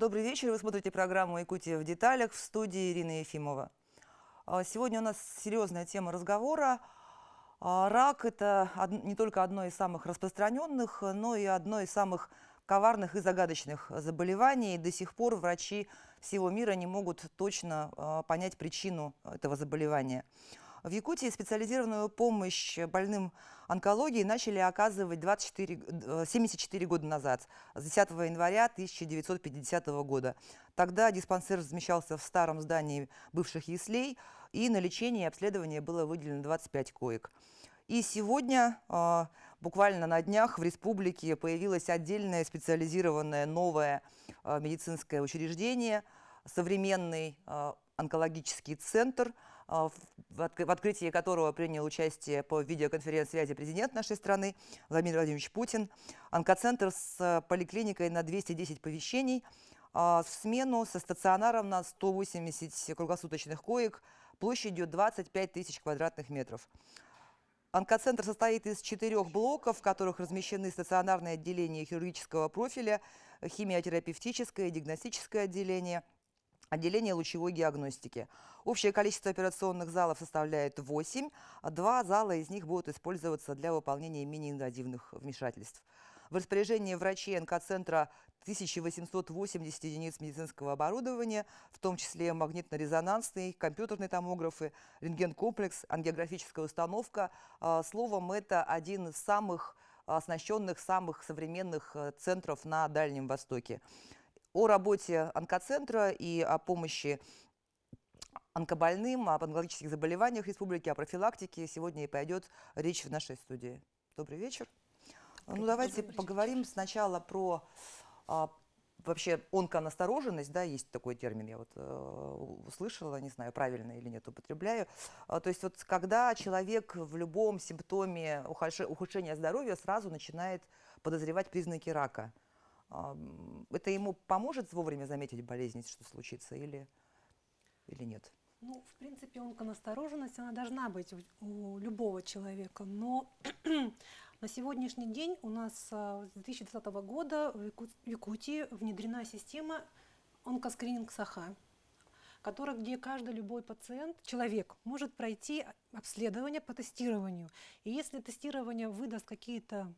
Добрый вечер. Вы смотрите программу «Якутия в деталях», в студии Ирина Ефимова. Сегодня у нас серьезная тема разговора. Рак – это не только одно из самых распространенных, но и одно из самых коварных и загадочных заболеваний. До сих пор врачи всего мира не могут точно понять причину этого заболевания. В Якутии специализированную помощь больным онкологией начали оказывать 74 года назад, с 10 января 1950 года. Тогда диспансер размещался в старом здании бывших яслей, и на лечение и обследование было выделено 25 коек. И сегодня, буквально на днях, в республике появилось отдельное специализированное новое медицинское учреждение, современный онкологический центр, в открытии которого принял участие по видеоконференц-связи президент нашей страны Владимир Владимирович Путин. Онкоцентр с поликлиникой на 210 помещений, в смену со стационаром на 180 круглосуточных коек площадью 25 тысяч квадратных метров. Онкоцентр состоит из 4 блоков, в которых размещены стационарные отделения хирургического профиля, химиотерапевтическое и диагностическое отделение, отделение лучевой диагностики. Общее количество операционных залов составляет 8, а 2 зала из них будут использоваться для выполнения миниинвазивных вмешательств. В распоряжении врачей онкоцентра 1880 единиц медицинского оборудования, в том числе магнитно-резонансные, компьютерные томографы, рентген-комплекс, ангиографическая установка. Словом, это один из самых оснащенных, самых современных центров на Дальнем Востоке. О работе онкоцентра и о помощи онкобольным, об онкологических заболеваниях республики, о профилактике сегодня и пойдет речь в нашей студии. Добрый вечер. Давайте поговорим сначала про вообще онконастороженность, да, есть такой термин, я вот услышала, не знаю, правильно или нет, употребляю. То есть вот когда человек в любом симптоме ухудшения здоровья сразу начинает подозревать признаки рака, это ему поможет вовремя заметить болезнь, что случится, или нет? Ну, в принципе, онконастороженность, она должна быть у любого человека, но на сегодняшний день у нас с 2020 года в Якутии внедрена система онкоскрининг САХА, где каждый любой пациент, человек, может пройти обследование по тестированию. И если тестирование выдаст какие-то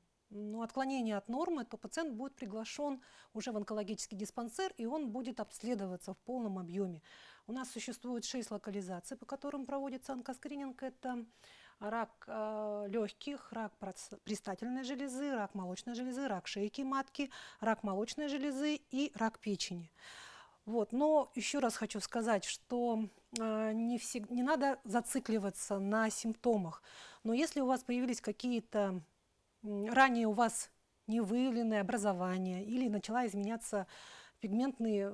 отклонения от нормы, то пациент будет приглашен уже в онкологический диспансер, и он будет обследоваться в полном объеме. У нас существует 6 локализаций, по которым проводится онкоскрининг. Это рак легких, рак предстательной железы, рак молочной железы, рак шейки матки, рак молочной железы и рак печени. Вот. Но еще раз хочу сказать, что не надо зацикливаться на симптомах. Но если у вас появились какие-то ранее у вас не выявленное образование или начала изменяться пигментный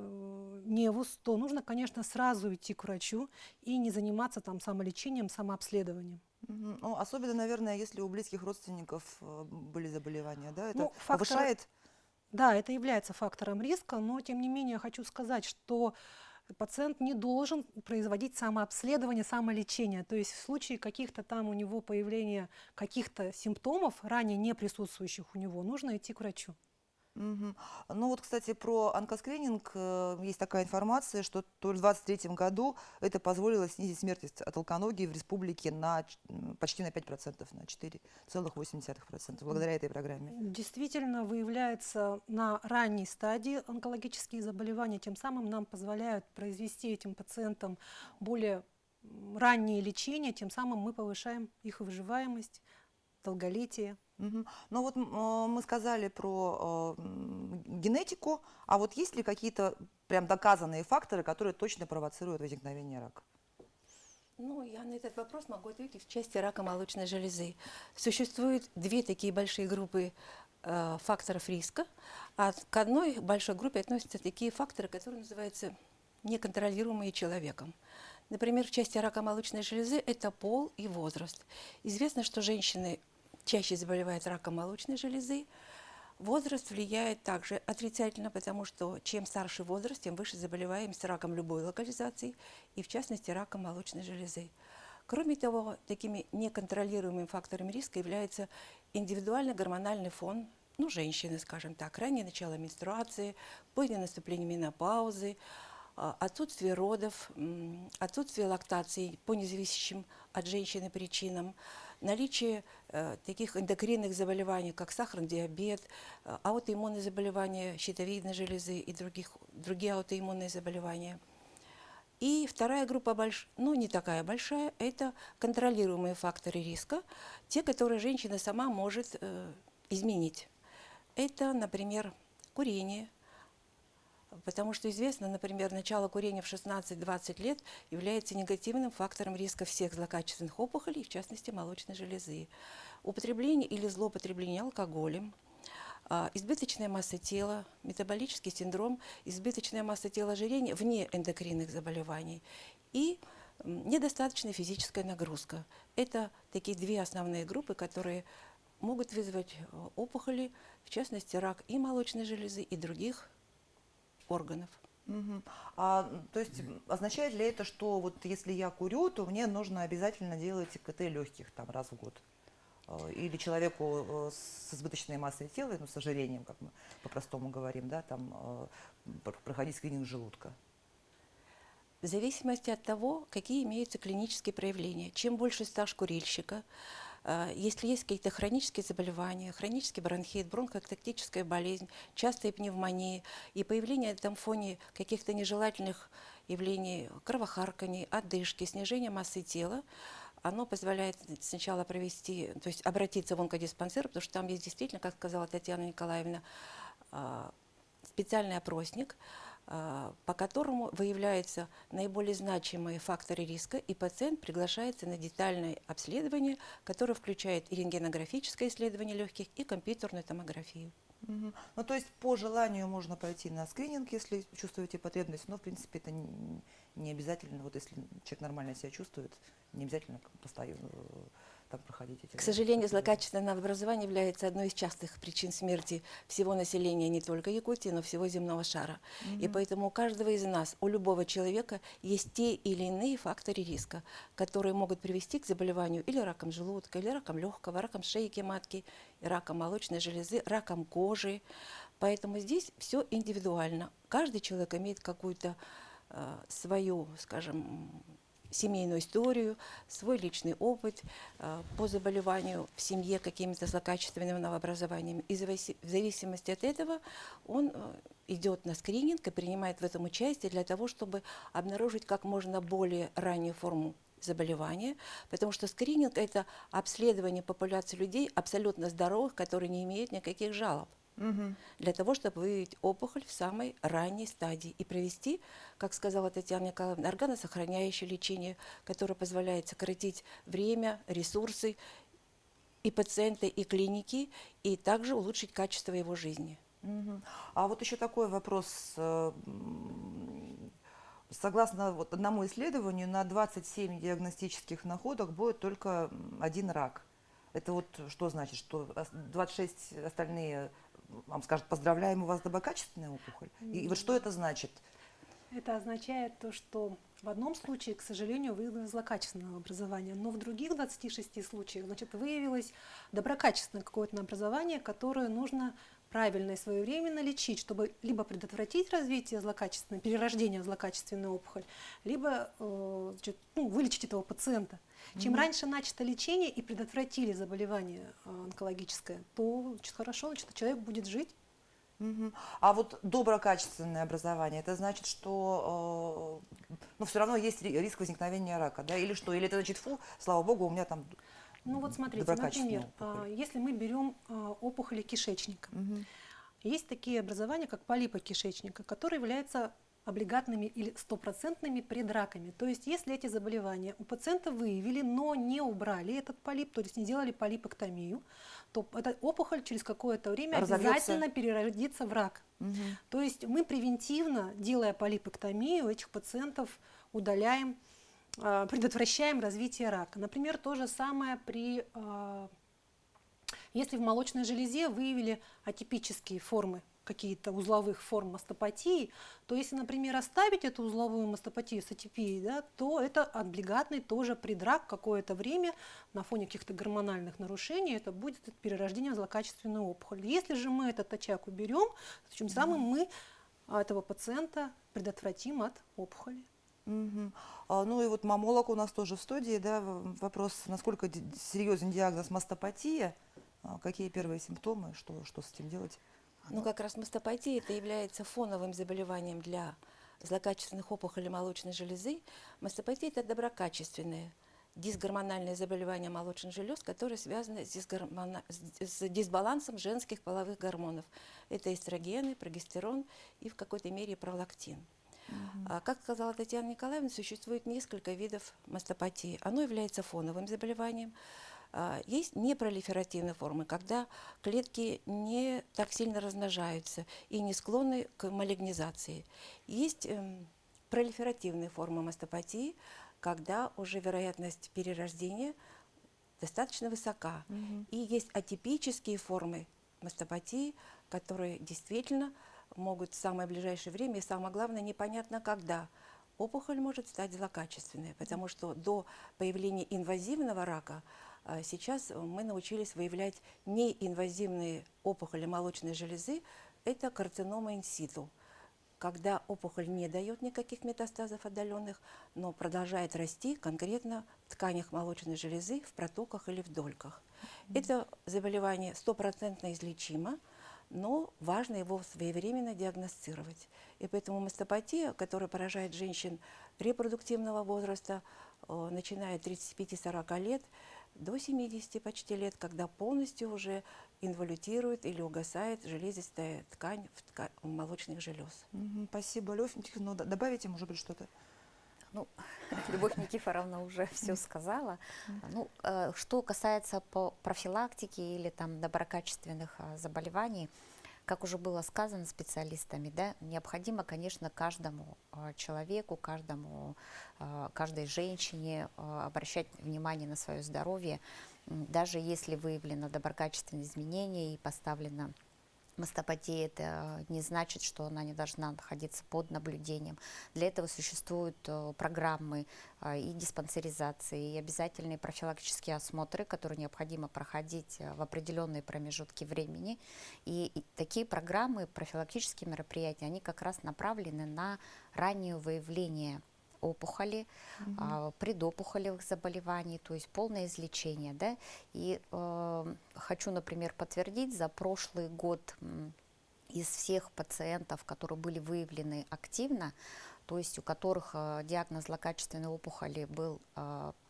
невус, то нужно, конечно, сразу идти к врачу и не заниматься там самолечением, самообследованием. Ну, особенно, наверное, если у близких родственников были заболевания, да, это повышает? Да, это является фактором риска, но тем не менее хочу сказать, что пациент не должен производить самообследование, самолечение. То есть в случае каких-то там у него появления каких-то симптомов, ранее не присутствующих у него, нужно идти к врачу. Ну вот, кстати, про онкоскрининг есть такая информация, что только в 2023 году это позволило снизить смертность от онкологии в республике почти на 5%, на 4,8%, благодаря этой программе. Действительно, выявляется на ранней стадии онкологические заболевания, тем самым нам позволяют произвести этим пациентам более раннее лечение, тем самым мы повышаем их выживаемость, долголетие. Ну вот мы сказали про генетику, а вот есть ли какие-то прям доказанные факторы, которые точно провоцируют возникновение рака? Ну, я на этот вопрос могу ответить в части рака молочной железы. Существует 2 такие большие группы факторов риска, а к одной большой группе относятся такие факторы, которые называются неконтролируемые человеком. Например, в части рака молочной железы это пол и возраст. Известно, что женщины чаще заболевают раком молочной железы. Возраст влияет также отрицательно, потому что чем старше возраст, тем выше заболеваемость раком любой локализации, и в частности раком молочной железы. Кроме того, такими неконтролируемыми факторами риска является индивидуальный гормональный фон ну, женщины, скажем так, раннее начало менструации, позднее наступление менопаузы, отсутствие родов, отсутствие лактации по независящим от женщины причинам, наличие таких эндокринных заболеваний, как сахарный диабет, аутоиммунные заболевания щитовидной железы и другие аутоиммунные заболевания. И вторая группа, ну не такая большая, это контролируемые факторы риска, те, которые женщина сама может изменить. Это, например, курение, потому что известно, например, начало курения в 16-20 лет является негативным фактором риска всех злокачественных опухолей, в частности молочной железы. Употребление или злоупотребление алкоголем, избыточная масса тела, метаболический синдром, избыточная масса тела, ожирение вне эндокринных заболеваний и недостаточная физическая нагрузка. Это такие две основные группы, которые могут вызвать опухоли, в частности рак и молочной железы, и других органов. Мгм. То есть означает ли это, что вот если я курю, то мне нужно обязательно делать КТ легких там раз в год? Или человеку с избыточной массой тела, ну, с ожирением, как мы по-простому говорим, да, там проходить скрининг желудка? В зависимости от того, какие имеются клинические проявления. Чем больше стаж курильщика, если есть какие-то хронические заболевания, хронический бронхит, бронхоэктактическая болезнь, частые пневмонии и появление на этом фоне каких-то нежелательных явлений, кровохарканий, одышки, снижения массы тела, оно позволяет сначала провести, то есть обратиться в онкодиспансер, потому что там есть действительно, как сказала Татьяна Николаевна, специальный опросник, по которому выявляются наиболее значимые факторы риска, и пациент приглашается на детальное обследование, которое включает и рентгенографическое исследование легких, и компьютерную томографию. Мгм. Ну, то есть по желанию можно пойти на скрининг, если чувствуете потребность, но, в принципе, это не обязательно, вот если человек нормально себя чувствует, не обязательно постоянно там проходить эти... К сожалению, злокачественное новообразование является одной из частых причин смерти всего населения не только Якутии, но всего земного шара. И поэтому у каждого из нас, у любого человека есть те или иные факторы риска, которые могут привести к заболеванию или раком желудка, или раком легкого, раком шейки матки, раком молочной железы, раком кожи. Поэтому здесь все индивидуально. Каждый человек имеет какую-то свою, скажем, семейную историю, свой личный опыт по заболеванию в семье какими-то злокачественными новообразованиями. И в зависимости от этого он идет на скрининг и принимает в этом участие для того, чтобы обнаружить как можно более раннюю форму заболевания, потому что скрининг – это обследование популяции людей абсолютно здоровых, которые не имеют никаких жалоб, для того, чтобы выявить опухоль в самой ранней стадии и провести, как сказала Татьяна Николаевна, органосохраняющее лечение, которое позволяет сократить время, ресурсы и пациента, и клиники, и также улучшить качество его жизни. А вот еще такой вопрос. Согласно вот одному исследованию, на 27 диагностических находок будет только один рак. Это вот что значит, что 26 остальные вам скажут: поздравляем, у вас доброкачественная опухоль? И вот что это значит? Это означает то, что в одном случае, к сожалению, выявилось злокачественное образование, но в других 26 случаях, значит, выявилось доброкачественное какое-то образование, которое нужно правильно и своевременно лечить, чтобы либо предотвратить развитие злокачественной, перерождение в злокачественную опухоль, либо вылечить этого пациента. Чем раньше начато лечение и предотвратили заболевание онкологическое, то хорошо, значит, человек будет жить. А вот доброкачественное образование, это значит, что все равно есть риск возникновения рака, да? Или что? Или это значит: фу, слава богу, у меня там Ну вот смотрите, доброкачественная например, опухоль? если мы берем опухоли кишечника, есть такие образования, как полипы кишечника, которые являются облигатными или стопроцентными предраками. То есть если эти заболевания у пациента выявили, но не убрали этот полип, то есть не делали полипэктомию, то эта опухоль через какое-то время обязательно переродится в рак. То есть мы превентивно, делая полипэктомию, этих пациентов удаляем, предотвращаем развитие рака. Например, то же самое если в молочной железе выявили атипические формы какие-то узловых форм мастопатии, то если, например, оставить эту узловую мастопатию с атипией, да, то это облигатный тоже предрак какое-то время на фоне каких-то гормональных нарушений, это будет перерождение в злокачественную опухоль. Если же мы этот очаг уберем, то тем самым мы этого пациента предотвратим от опухоли. Мгм. Ну и вот мамолог у нас тоже в студии, да, вопрос, насколько серьезен диагноз мастопатия, какие первые симптомы, что с этим делать? Ну, как раз мастопатия это является фоновым заболеванием для злокачественных опухолей молочной железы. Мастопатия это доброкачественное дисгормональное заболевание молочных желез, которое связано с дисбалансом женских половых гормонов. Это эстрогены, прогестерон и в какой-то мере пролактин. Как сказала Татьяна Николаевна, существует несколько видов мастопатии. Оно является фоновым заболеванием. Есть непролиферативные формы, когда клетки не так сильно размножаются и не склонны к малигнизации. Есть пролиферативные формы мастопатии, когда уже вероятность перерождения достаточно высока. И есть атипические формы мастопатии, которые действительно могут в самое ближайшее время, и самое главное, непонятно когда, опухоль может стать злокачественной, потому что до появления инвазивного рака сейчас мы научились выявлять неинвазивные опухоли молочной железы, это карцинома инситу, когда опухоль не дает никаких метастазов отдаленных, но продолжает расти конкретно в тканях молочной железы, в протоках или в дольках. Это заболевание стопроцентно излечимо, но важно его своевременно диагностировать. И поэтому мастопатия, которая поражает женщин репродуктивного возраста, начиная от 35-40 лет, до 70 почти лет, когда полностью уже инволютирует или угасает железистая ткань в молочных желез. Спасибо, Лёв. Ну, добавите, может быть, что-то? Ну, Любовь Никифоровна уже все сказала. Ну, что касается по профилактике или там доброкачественных заболеваний, как уже было сказано специалистами, да, необходимо, конечно, каждому человеку, каждой женщине обращать внимание на свое здоровье, даже если выявлено доброкачественное изменение и поставлено мастопатия, это не значит, что она не должна находиться под наблюдением. Для этого существуют программы и диспансеризации, и обязательные профилактические осмотры, которые необходимо проходить в определенные промежутки времени. И такие программы, профилактические мероприятия, они как раз направлены на раннее выявление опухоли, предопухолевых заболеваний, то есть полное излечение. Да? И хочу, например, подтвердить, за прошлый год из всех пациентов, которые были выявлены активно, то есть у которых диагноз злокачественной опухоли был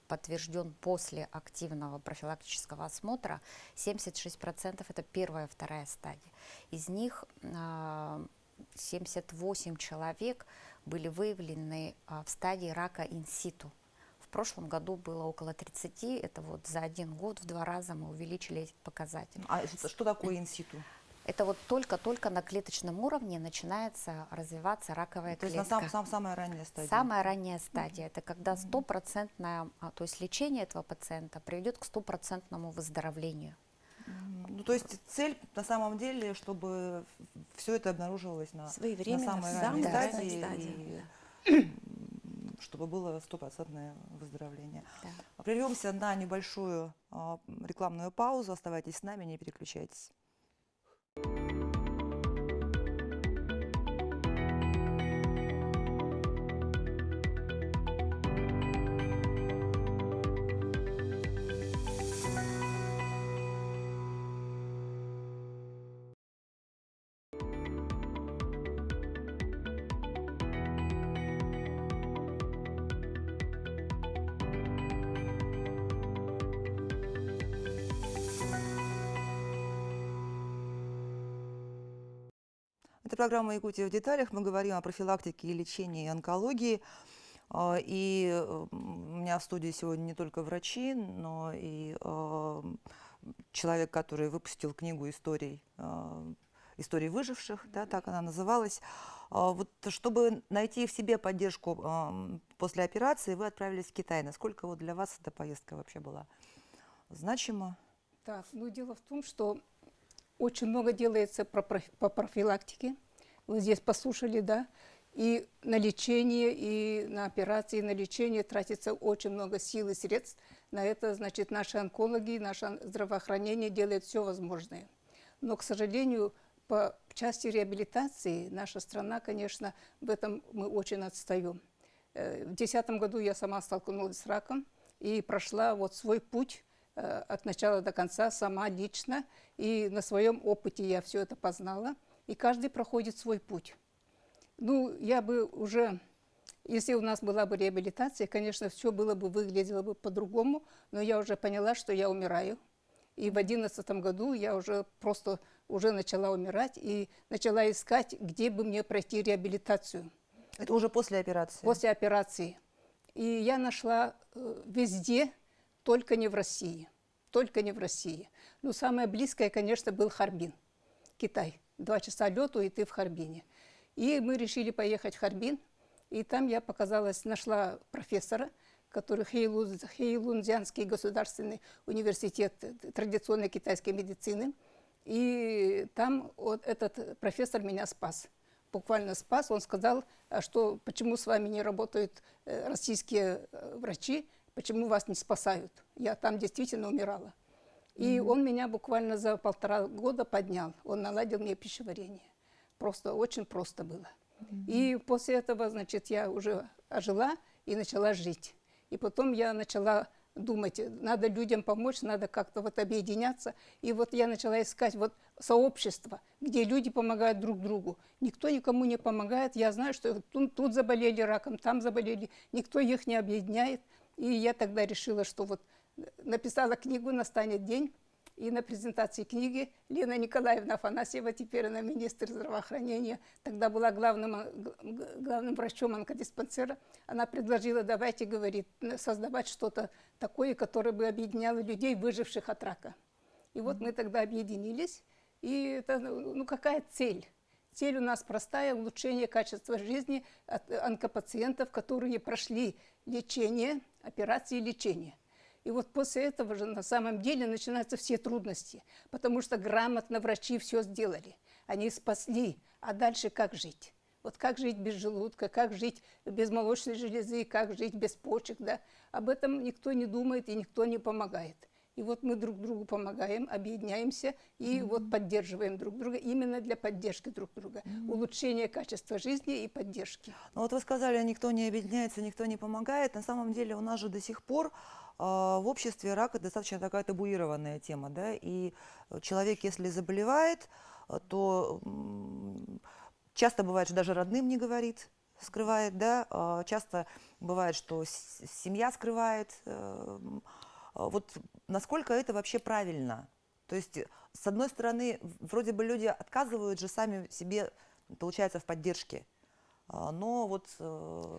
подтвержден после активного профилактического осмотра, 76% это первая, вторая стадия. Из них 78 человек были выявлены в стадии рака инситу. В прошлом году было около 30, это вот за 1 год в 2 раза мы увеличили эти показатели. А что такое инситу? Это вот только-только на клеточном уровне начинается развиваться раковая То клетка. есть самая ранняя стадия? Самая ранняя стадия. Это когда стопроцентное, то есть лечение этого пациента приведет к стопроцентному выздоровлению. Ну, то есть цель на самом деле, чтобы все это обнаруживалось на Своевременно, самой в ранней самой ранней стадии, стадии, и чтобы было стопроцентное выздоровление. Да. Прервемся на небольшую рекламную паузу. Оставайтесь с нами, не переключайтесь. Это программа «Якутия в деталях». Мы говорим о профилактике и лечении онкологии. И у меня в студии сегодня не только врачи, но и человек, который выпустил книгу историй выживших, да, так она называлась. Вот чтобы найти в себе поддержку после операции, вы отправились в Китай. Насколько вот для вас эта поездка вообще была значима? Так, ну дело в том, что очень много делается по профилактике. Вы здесь послушали, да? И на лечение, и на операции, и на лечение тратится очень много сил и средств. На это, значит, наши онкологи, наше здравоохранение делает все возможное. Но, к сожалению, по части реабилитации наша страна, конечно, в этом мы очень отстаем. В 2010 году я сама столкнулась с раком и прошла вот свой путь от начала до конца сама лично. И на своем опыте я все это познала. И каждый проходит свой путь. Ну, я бы уже, если у нас была бы реабилитация, конечно, все было бы, выглядело бы по-другому, но я уже поняла, что я умираю. И в 2011 году я уже просто уже начала умирать и начала искать, где бы мне пройти реабилитацию. Это уже после операции? После операции. И я нашла везде, только не в России. Только не в России. Но самое близкое, конечно, был Харбин, Китай. 2 часа лету, и ты в Харбине. И мы решили поехать в Харбин, и там я нашла профессора, который Хэйлунцзянский государственный университет традиционной китайской медицины. И там вот этот профессор меня спас. Буквально спас. Он сказал, что почему с вами не работают российские врачи, почему вас не спасают. Я там действительно умирала. И он меня буквально за 1,5 года поднял. Он наладил мне пищеварение. Просто очень просто было. И после этого, значит, я уже ожила и начала жить. И потом я начала думать, надо людям помочь, надо как-то вот объединяться. И вот я начала искать вот сообщество, где люди помогают друг другу. Никто никому не помогает. Я знаю, что тут заболели раком, там заболели. Никто их не объединяет. И я тогда решила, что вот написала книгу «Настанет день». И на презентации книги Лена Николаевна Афанасьева, теперь она министр здравоохранения, тогда была главным врачом онкодиспансера, она предложила, давайте, говорит, создавать что-то такое, которое бы объединяло людей, выживших от рака. И вот мы тогда объединились. И это, ну какая цель? Цель у нас простая – улучшение качества жизни онкопациентов, которые прошли лечение, операции и лечение. И вот после этого же на самом деле начинаются все трудности, потому что грамотно врачи все сделали. Они спасли, а дальше как жить? Вот как жить без желудка, как жить без молочной железы, как жить без почек, да? Об этом никто не думает и никто не помогает. И вот мы друг другу помогаем, объединяемся и вот поддерживаем друг друга именно для поддержки друг друга, улучшения качества жизни и поддержки. Ну вот вы сказали, никто не объединяется, никто не помогает. На самом деле у нас же до сих пор в обществе рак – это достаточно такая табуированная тема, да, и человек, если заболевает, то часто бывает, что даже родным не говорит, скрывает, да, часто бывает, что семья скрывает. Вот насколько это вообще правильно? То есть, с одной стороны, вроде бы люди отказывают же сами себе, получается, в поддержке, но вот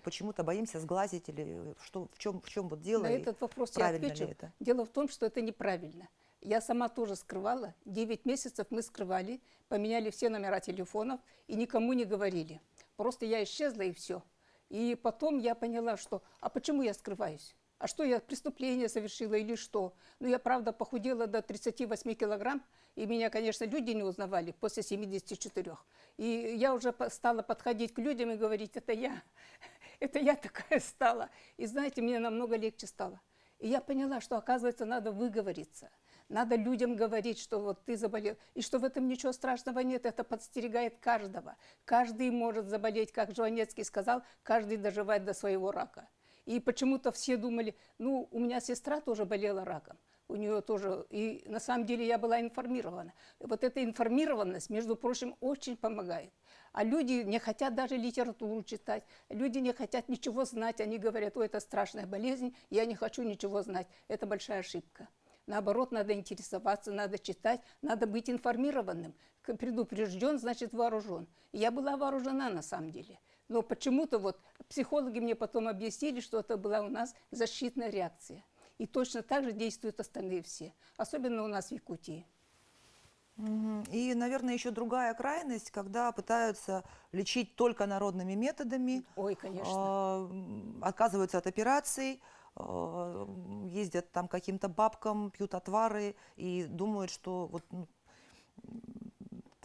почему-то боимся сглазить или в чем вот дело? На этот вопрос я отвечу. Это? Дело в том, что это неправильно. Я сама тоже скрывала. 9 месяцев мы скрывали, поменяли все номера телефонов и никому не говорили. Просто я исчезла и все. И потом я поняла, что а почему я скрываюсь? А что я преступление совершила или что? Ну, я, правда, похудела до 38 килограмм, и меня, конечно, люди не узнавали после 74. И я уже стала подходить к людям и говорить, это я такая стала. И знаете, мне намного легче стало. И я поняла, что, оказывается, надо выговориться. Надо людям говорить, что вот ты заболел, и что в этом ничего страшного нет, это подстерегает каждого. Каждый может заболеть, как Жванецкий сказал, каждый доживает до своего рака. И почему-то все думали, ну, у меня сестра тоже болела раком, у нее тоже, и на самом деле я была информирована. Вот эта информированность, между прочим, очень помогает. А люди не хотят даже литературу читать, люди не хотят ничего знать, они говорят, ой, это страшная болезнь, я не хочу ничего знать. Это большая ошибка. Наоборот, надо интересоваться, надо читать, надо быть информированным. Предупрежден, значит вооружен. И я была вооружена на самом деле. Но почему-то вот психологи мне потом объяснили, что это была у нас защитная реакция. И точно так же действуют остальные все, особенно у нас в Якутии. И, наверное, еще другая крайность, когда пытаются лечить только народными методами. Ой, конечно. Отказываются от операций, ездят там к каким-то бабкам, пьют отвары и думают, что вот,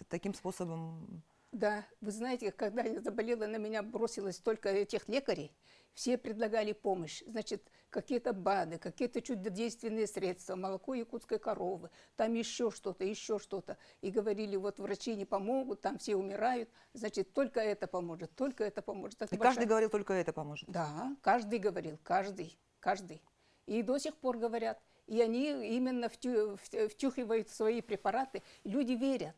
таким способом. Да, вы знаете, когда я заболела, на меня бросилось столько этих лекарей. Все предлагали помощь. Значит, какие-то БАДы, какие-то чудодейственные средства, молоко якутской коровы, там еще что-то, еще что-то. И говорили, вот врачи не помогут, там все умирают. Значит, только это поможет, только это поможет. Это И каждый большая- говорил, только это поможет. Да, каждый говорил, каждый. И до сих пор говорят. И они именно втюхивают свои препараты. Люди верят.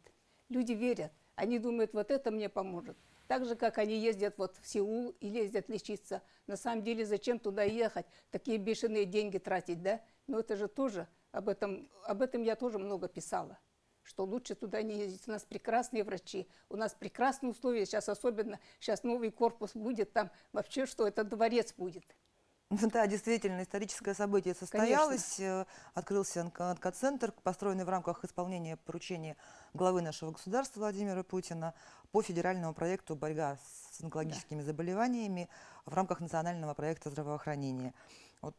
Они думают, вот это мне поможет. Так же, как они ездят вот в Сеул и ездят лечиться. На самом деле, зачем туда ехать, такие бешеные деньги тратить, да? Но это же тоже, об этом я тоже много писала, что лучше туда не ездить. У нас прекрасные врачи, у нас прекрасные условия. Сейчас особенно, сейчас новый корпус будет, там вообще, что это дворец будет. Да, действительно, историческое событие состоялось. Открылся онкоцентр, построенный в рамках исполнения поручения главы нашего государства Владимира Путина по федеральному проекту «Борьба с онкологическими заболеваниями» в рамках национального проекта здравоохранения. Вот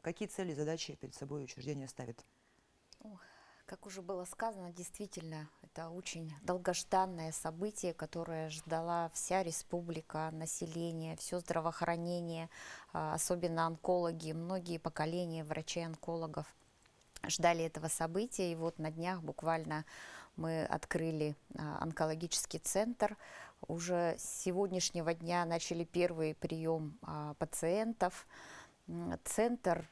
какие цели и задачи перед собой учреждение ставит? Как уже было сказано, действительно, это очень долгожданное событие, которое ждала вся республика, население, все здравоохранение, особенно онкологи, многие поколения врачей-онкологов ждали этого события. И вот на днях буквально мы открыли онкологический центр. Уже с сегодняшнего дня начали первый прием пациентов. Центр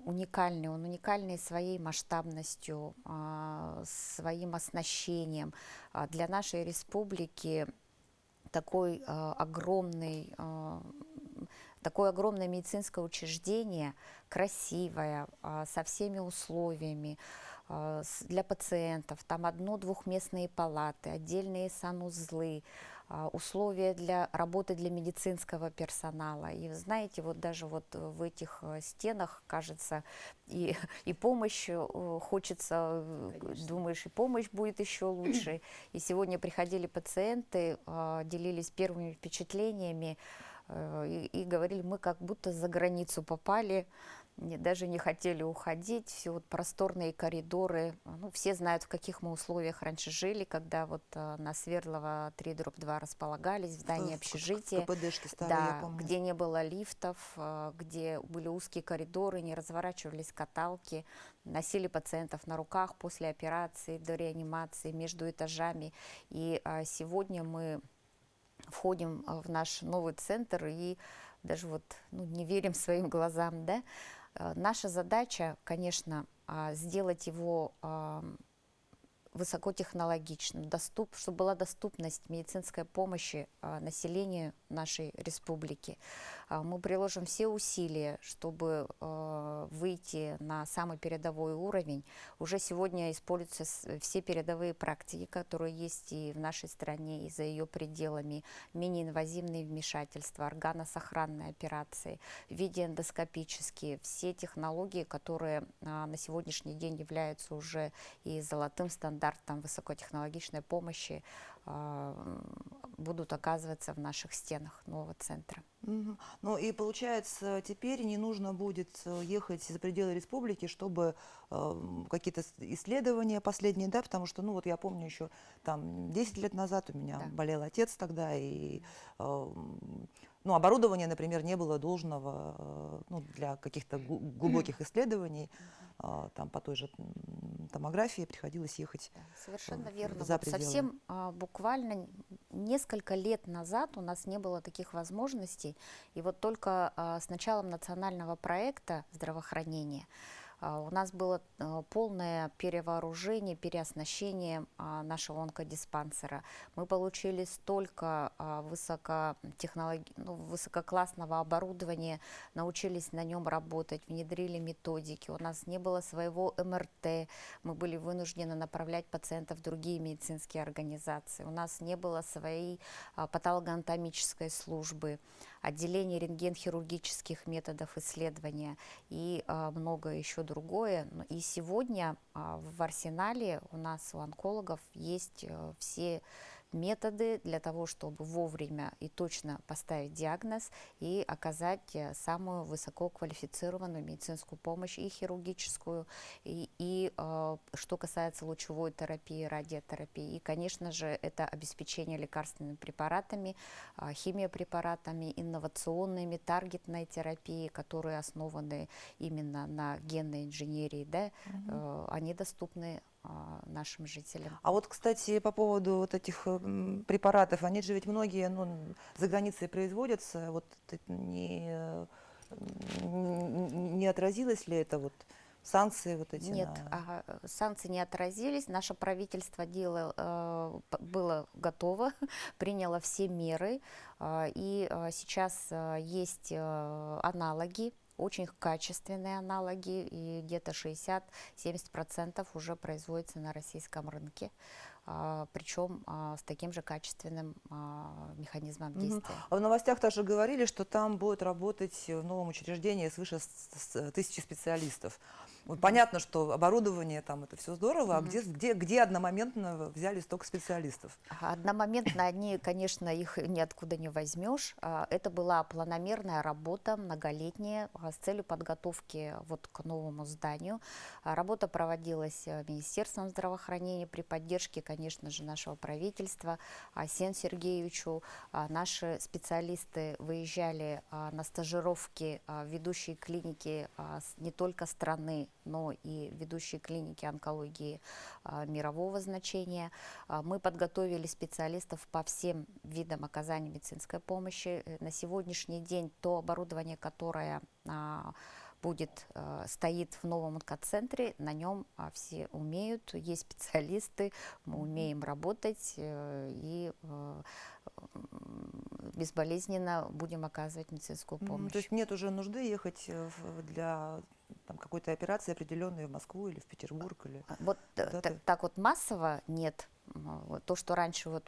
уникальный, он уникальный своей масштабностью, своим оснащением. Для нашей республики такое огромное медицинское учреждение, красивое, со всеми условиями для пациентов. Там одно-двухместные палаты, отдельные санузлы, условия для работы для медицинского персонала. И вы знаете, вот даже вот в этих стенах, кажется, и помощь хочется, конечно. Думаешь, и помощь будет еще лучше. И сегодня приходили пациенты, делились первыми впечатлениями и говорили, мы как будто за границу попали, даже не хотели уходить, все вот просторные коридоры. Ну, все знают, в каких мы условиях раньше жили, когда вот на Свердлова 3/2 располагались в здании общежития. КПДшки старые, да, я помню. где не было лифтов, где были узкие коридоры, не разворачивались каталки, носили пациентов на руках после операции, до реанимации, между этажами. И сегодня мы входим в наш новый центр и даже вот не верим своим глазам, да. Наша задача, конечно, сделать его высокотехнологичным, чтобы была доступность медицинской помощи населению нашей республики. Мы приложим все усилия, чтобы выйти на самый передовой уровень. Уже сегодня используются все передовые практики, которые есть и в нашей стране, и за ее пределами. Менее-инвазивные вмешательства, органосохранные операции, видеоэндоскопические, все технологии, которые на сегодняшний день являются уже и золотым стандартом высокотехнологичной помощи, будут оказываться в наших стенах нового центра. Ну и получается, теперь не нужно будет ехать за пределы республики, чтобы какие-то исследования последние, да, потому что, вот я помню еще там 10 лет назад у меня болел отец тогда, и оборудования, например, не было должного для каких-то глубоких исследований, там по той же томографии приходилось ехать совершенно верно. за Вот пределы. совсем буквально несколько лет назад у нас не было таких возможностей, и вот только с началом национального проекта здравоохранения у нас было полное перевооружение, переоснащение нашего онкодиспансера. Мы получили столько высококлассного оборудования, научились на нем работать, внедрили методики. У нас не было своего МРТ, мы были вынуждены направлять пациентов в другие медицинские организации. У нас не было своей патологоанатомической службы, отделения рентген-хирургических методов исследования и многое еще другое. И сегодня в арсенале у нас, у онкологов, есть все методы для того, чтобы вовремя и точно поставить диагноз и оказать самую высококвалифицированную медицинскую помощь и хирургическую, и что касается лучевой терапии, радиотерапии. И, конечно же, это обеспечение лекарственными препаратами, химиопрепаратами, инновационными, таргетной терапией, которые основаны именно на генной инженерии, да, они доступны нашим жителям. А вот, кстати, по поводу вот этих препаратов, они же ведь многие за границей производятся, вот это не отразилось ли это вот санкции вот эти? Нет, санкции не отразились. Наше правительство было готово, приняло все меры. И сейчас есть аналоги, очень качественные аналоги, и где-то 60-70% уже производится на российском рынке. Причем с таким же качественным механизмом действия. А в новостях также говорили, что там будет работать в новом учреждении свыше 1000 специалистов. Вот понятно, что оборудование там это все здорово, а где одномоментно взяли столько специалистов? Одномоментно они, конечно, их ниоткуда не возьмешь. Это была планомерная работа, многолетняя, с целью подготовки вот к новому зданию. Работа проводилась Министерством здравоохранения при поддержке, конечно же, нашего правительства, Арсению Сергеевичу. Наши специалисты выезжали на стажировки в ведущие клиники не только страны, но и ведущие клиники онкологии мирового значения. Мы подготовили специалистов по всем видам оказания медицинской помощи. На сегодняшний день то оборудование, которое стоит в новом онкоцентре, на нем все умеют, есть специалисты, мы умеем работать и безболезненно будем оказывать медицинскую помощь. То есть нет уже нужды ехать для какой-то операции определенной в Москву или в Петербург? Или вот так вот массово нет. То, что раньше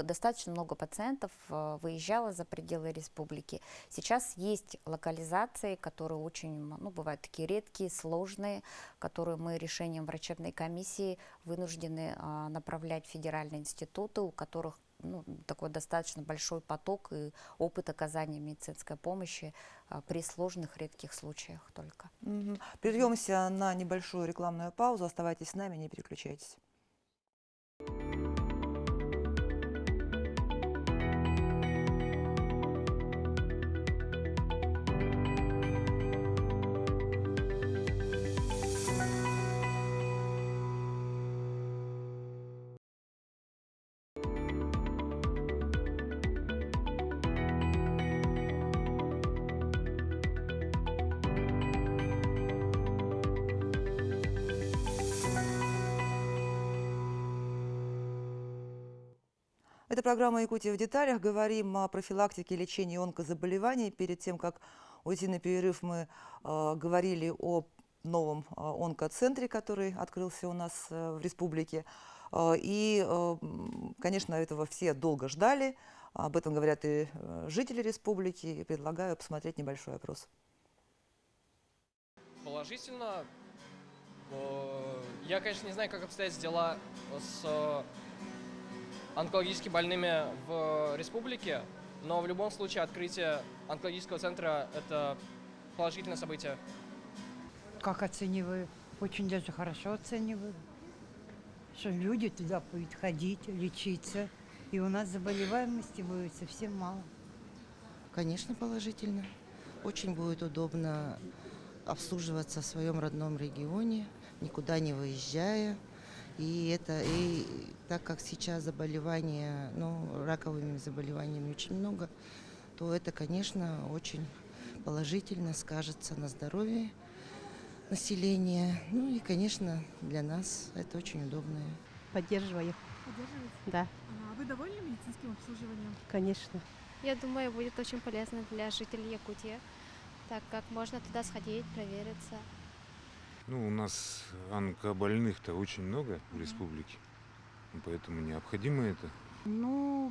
достаточно много пациентов выезжало за пределы республики. Сейчас есть локализации, которые очень, бывают такие редкие, сложные, которые мы решением врачебной комиссии вынуждены направлять в федеральные институты, у которых такой достаточно большой поток и опыт оказания медицинской помощи при сложных редких случаях только. Прервемся на небольшую рекламную паузу. Оставайтесь с нами, не переключайтесь. Это программа «Якутия в деталях». Говорим о профилактике и лечении онкозаболеваний. Перед тем, как уйти на перерыв, мы говорили о новом онкоцентре, который открылся у нас в республике. И, конечно, этого все долго ждали. Об этом говорят и жители республики. И предлагаю посмотреть небольшой опрос. Положительно. Я, конечно, не знаю, как обстоят дела с онкологически больными в республике, но в любом случае открытие онкологического центра – это положительное событие. Как оцениваю? Очень даже хорошо оцениваю. Что люди туда будут ходить, лечиться. И у нас заболеваемости будет совсем мало. Конечно, положительно. Очень будет удобно обслуживаться в своем родном регионе, никуда не выезжая. И так как сейчас заболевания, раковыми заболеваниями очень много, то это, конечно, очень положительно скажется на здоровье населения. И, конечно, для нас это очень удобно. Поддерживаю. Поддерживаете? Да. А вы довольны медицинским обслуживанием? Конечно. Я думаю, будет очень полезно для жителей Якутии, так как можно туда сходить, провериться. У нас онкобольных-то очень много в республике, поэтому необходимо это.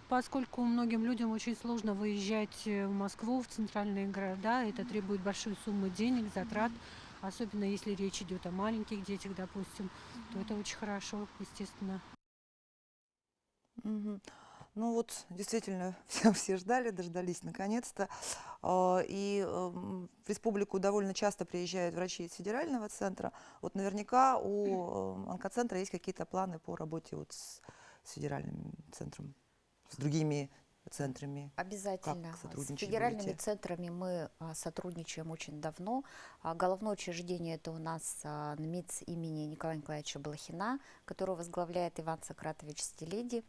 Поскольку многим людям очень сложно выезжать в Москву, в центральные города, это требует большой суммы денег, затрат, особенно если речь идет о маленьких детях, допустим, то это очень хорошо, естественно. Мгм. Ну вот, действительно, все ждали, дождались наконец-то. И в республику довольно часто приезжают врачи из федерального центра. Вот наверняка у онкоцентра есть какие-то планы по работе вот с федеральным центром, с другими центрами. Обязательно. Как С сотрудничать федеральными будете? центрами мы сотрудничаем очень давно. Головное учреждение это у нас НМИЦ имени Николая Николаевича Блохина, который возглавляет Иван Сократович Стелиди.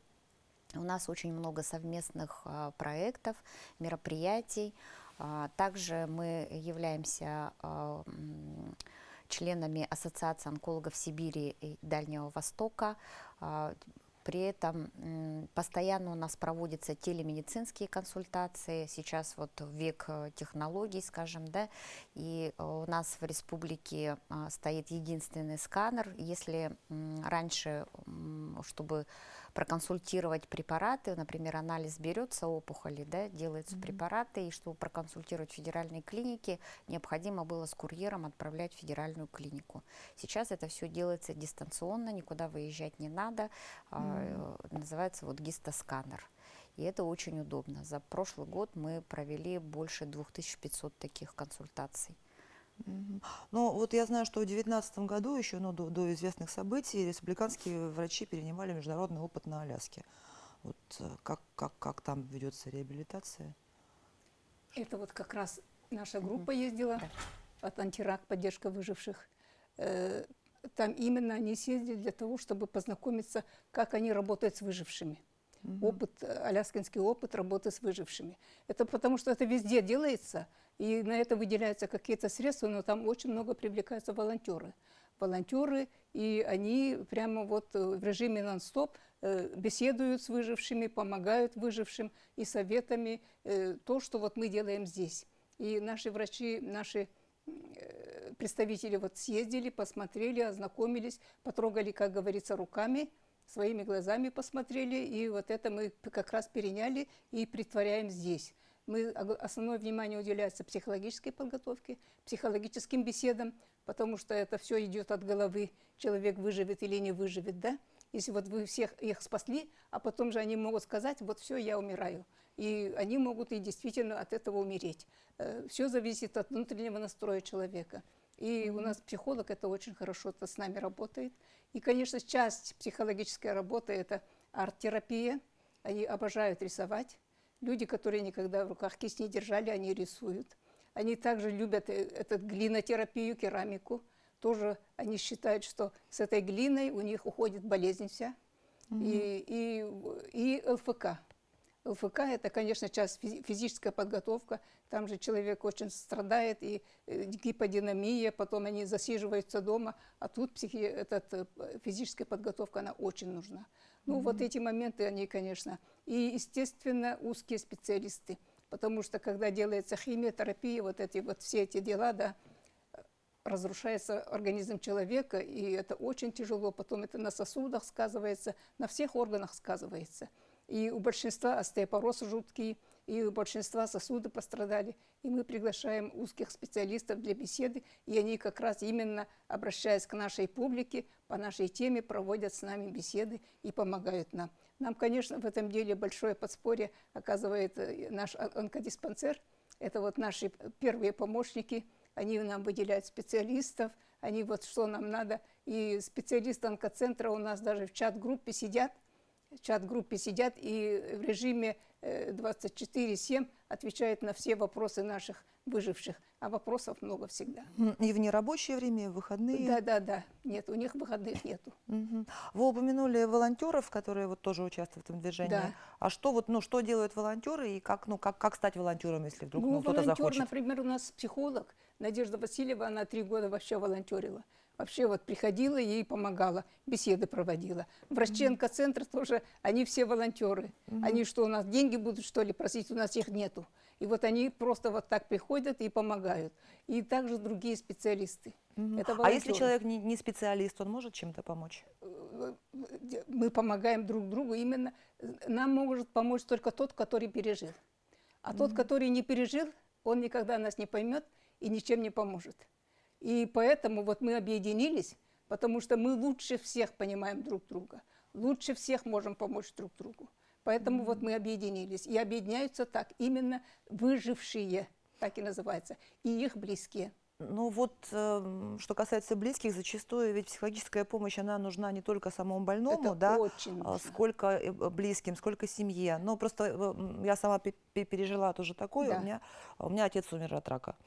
У нас очень много совместных проектов, мероприятий. Также мы являемся членами Ассоциации онкологов Сибири и Дальнего Востока. При этом постоянно у нас проводятся телемедицинские консультации. Сейчас вот век технологий, скажем, да, и у нас в республике стоит единственный сканер. Если раньше, чтобы проконсультировать препараты, например, анализ берется опухоли, да, делаются препараты, и чтобы проконсультировать в федеральной клинике, необходимо было с курьером отправлять в федеральную клинику. Сейчас это все делается дистанционно, никуда выезжать не надо, называется вот гистосканер. И это очень удобно. За прошлый год мы провели больше 2500 таких консультаций. Ну, вот я знаю, что в 2019 году еще, ну, до известных событий, республиканские врачи перенимали международный опыт на Аляске. Вот как там ведется реабилитация? Это вот как раз наша группа ездила от «Антирак», поддержка выживших. Там именно они съездили для того, чтобы познакомиться, как они работают с выжившими. Опыт, аляскинский опыт работы с выжившими. Это потому, что это везде делается, и на это выделяются какие-то средства, но там очень много привлекаются волонтеры. Волонтеры, и они прямо вот в режиме нон-стоп беседуют с выжившими, помогают выжившим и советами, то, что вот мы делаем здесь. И наши врачи, наши представители вот съездили, посмотрели, ознакомились, потрогали, как говорится, руками, своими глазами посмотрели, и вот это мы как раз переняли и притворяем здесь. Основное внимание уделяется психологической подготовке, психологическим беседам, потому что это все идет от головы, человек выживет или не выживет, да? Если вот вы всех их спасли, а потом же они могут сказать, вот все, я умираю. И они могут и действительно от этого умереть. Все зависит от внутреннего настроя человека. И у нас психолог это очень хорошо с нами работает. И, конечно, часть психологической работы – это арт-терапия. Они обожают рисовать. Люди, которые никогда в руках кисть не держали, они рисуют. Они также любят глинотерапию, керамику. Тоже они считают, что с этой глиной у них уходит болезнь вся. И ЛФК. ЛФК – это, конечно, часть физическая подготовка. Там же человек очень страдает, и гиподинамия, потом они засиживаются дома. А тут физическая подготовка, она очень нужна. Ну, вот эти моменты, они, конечно. И, естественно, узкие специалисты. Потому что, когда делается химиотерапия, все эти дела, да, разрушается организм человека, и это очень тяжело. Потом это на сосудах сказывается, на всех органах сказывается. И у большинства остеопороз жуткий, и у большинства сосуды пострадали. И мы приглашаем узких специалистов для беседы, и они как раз именно, обращаясь к нашей публике, по нашей теме проводят с нами беседы и помогают нам. Нам, конечно, в этом деле большое подспорье оказывает наш онкодиспансер. Это вот наши первые помощники. Они нам выделяют специалистов, они вот что нам надо. И специалисты онкоцентра у нас даже в чат-группе сидят, и в режиме 24/7 отвечают на все вопросы наших выживших. А вопросов много всегда. И в нерабочее время, и в выходные? Да. Нет, у них выходных нету. Вы упомянули волонтеров, которые вот тоже участвуют в этом движении. Да. А что делают волонтеры и как стать волонтером, если вдруг кто-то волонтер, захочет? например, у нас психолог Надежда Васильева, она 3 года вообще волонтерила. Вообще вот приходила, ей помогала, беседы проводила. Врачи онкоцентра тоже, они все волонтеры. Они что, у нас деньги будут, что ли, просить? У нас их нету. И вот они просто вот так приходят и помогают. И также другие специалисты. Это А если волонтеры. человек не специалист, он может чем-то помочь? Мы помогаем друг другу. Именно нам может помочь только тот, который пережил. А тот, который не пережил, он никогда нас не поймет и ничем не поможет. И поэтому вот мы объединились, потому что мы лучше всех понимаем друг друга. лучше всех можем помочь друг другу. Поэтому вот мы объединились. И объединяются так именно выжившие, так и называется, и их близкие. Ну вот, что касается близких, зачастую ведь психологическая помощь, она нужна не только самому больному, Это да, очень нужно. сколько близким, сколько семье. Но просто я сама пережила тоже такое. Да. У меня отец умер от рака.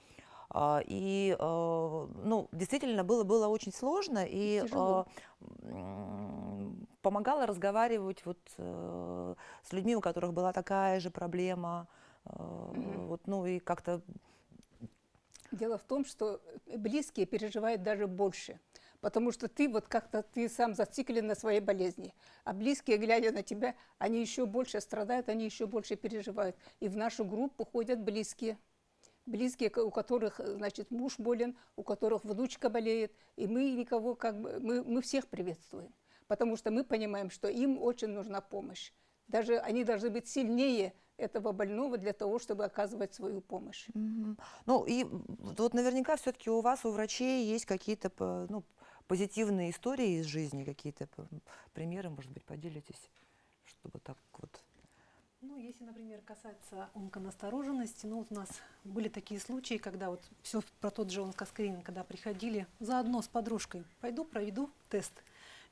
И, ну, действительно, было очень сложно, и Тяжело. помогала разговаривать вот с людьми, у которых была такая же проблема, вот, ну, и как-то... Дело в том, что близкие переживают даже больше, потому что ты вот как-то ты сам зациклен на своей болезни, а близкие, глядя на тебя, они еще больше страдают, они еще больше переживают. И в нашу группу ходят близкие, у которых, значит, муж болен, у которых внучка болеет, и мы никого как бы мы всех приветствуем, потому что мы понимаем, что им очень нужна помощь. Даже они должны быть сильнее этого больного для того, чтобы оказывать свою помощь. Ну и вот наверняка все-таки у вас, у врачей, есть какие-то ну, позитивные истории из жизни, какие-то примеры, может быть, поделитесь, чтобы так вот... Ну, если, например, касается онконастороженности, ну, вот у нас были такие случаи, когда вот все про тот же онкоскрининг, когда приходили заодно с подружкой, пойду проведу тест.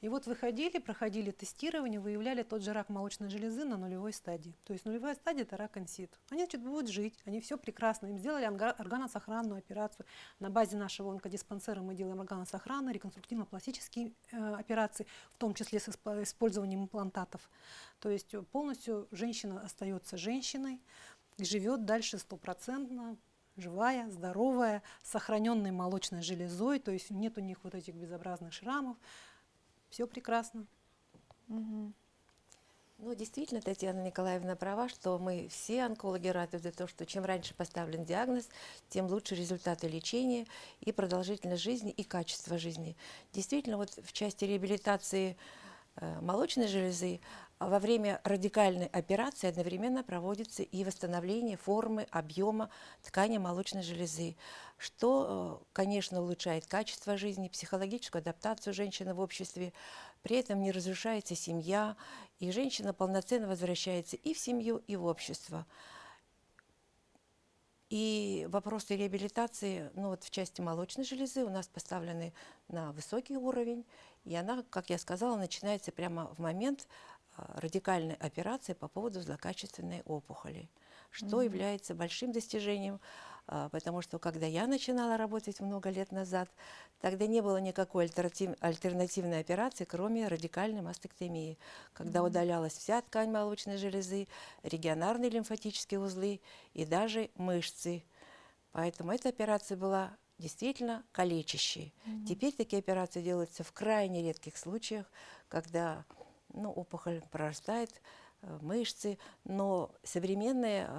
И вот выходили, проходили тестирование, выявляли тот же рак молочной железы на нулевой стадии. То есть нулевая стадия – это рак инситу. Они, значит, будут жить, они все прекрасно. Им сделали органосохранную операцию. На базе нашего онкодиспансера мы делаем органосохранные, реконструктивно-пластические операции, в том числе с использованием имплантатов. То есть полностью женщина остается женщиной, живет дальше стопроцентно, живая, здоровая, с сохраненной молочной железой, то есть нет у них вот этих безобразных шрамов. Все прекрасно. Ну, действительно, Татьяна Николаевна права, что мы все онкологи рады за то, что чем раньше поставлен диагноз, тем лучше результаты лечения и продолжительность жизни, и качество жизни. Действительно, вот в части реабилитации молочной железы во время радикальной операции одновременно проводится и восстановление формы, объема ткани молочной железы, что, конечно, улучшает качество жизни, психологическую адаптацию женщины в обществе, при этом не разрушается семья, и женщина полноценно возвращается и в семью, и в общество. И вопросы реабилитации, ну вот в части молочной железы у нас поставлены на высокий уровень, и она, как я сказала, начинается прямо в момент радикальной операции по поводу злокачественной опухоли, что является большим достижением, потому что когда я начинала работать много лет назад, тогда не было никакой альтернативной операции, кроме радикальной мастектомии, когда удалялась вся ткань молочной железы, регионарные лимфатические узлы и даже мышцы. Поэтому эта операция была действительно калечащей. Теперь такие операции делаются в крайне редких случаях, когда опухоль прорастает мышцы, но современная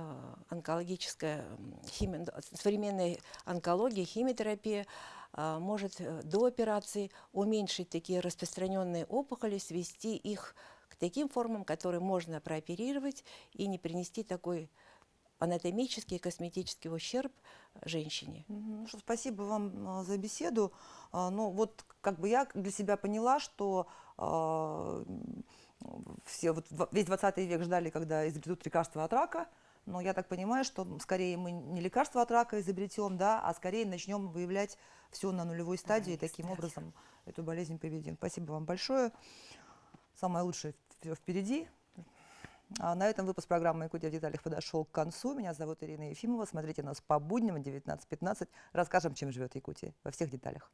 современная онкология, химиотерапия может до операции уменьшить такие распространенные опухоли, свести их к таким формам, которые можно прооперировать и не принести такой анатомический и косметический ущерб женщине. Спасибо вам за беседу. Ну вот как бы я для себя поняла, что все, вот весь 20 век ждали, когда изобретут лекарство от рака, но я так понимаю, что скорее мы не лекарство от рака изобретем, да, а скорее начнем выявлять все на нулевой стадии, и таким образом эту болезнь победим. Спасибо вам большое. Самое лучшее впереди. На этом выпуск программы «Якутия в деталях» подошел к концу. Меня зовут Ирина Ефимова. Смотрите нас по будням в 19:15. Расскажем, чем живет Якутия во всех деталях.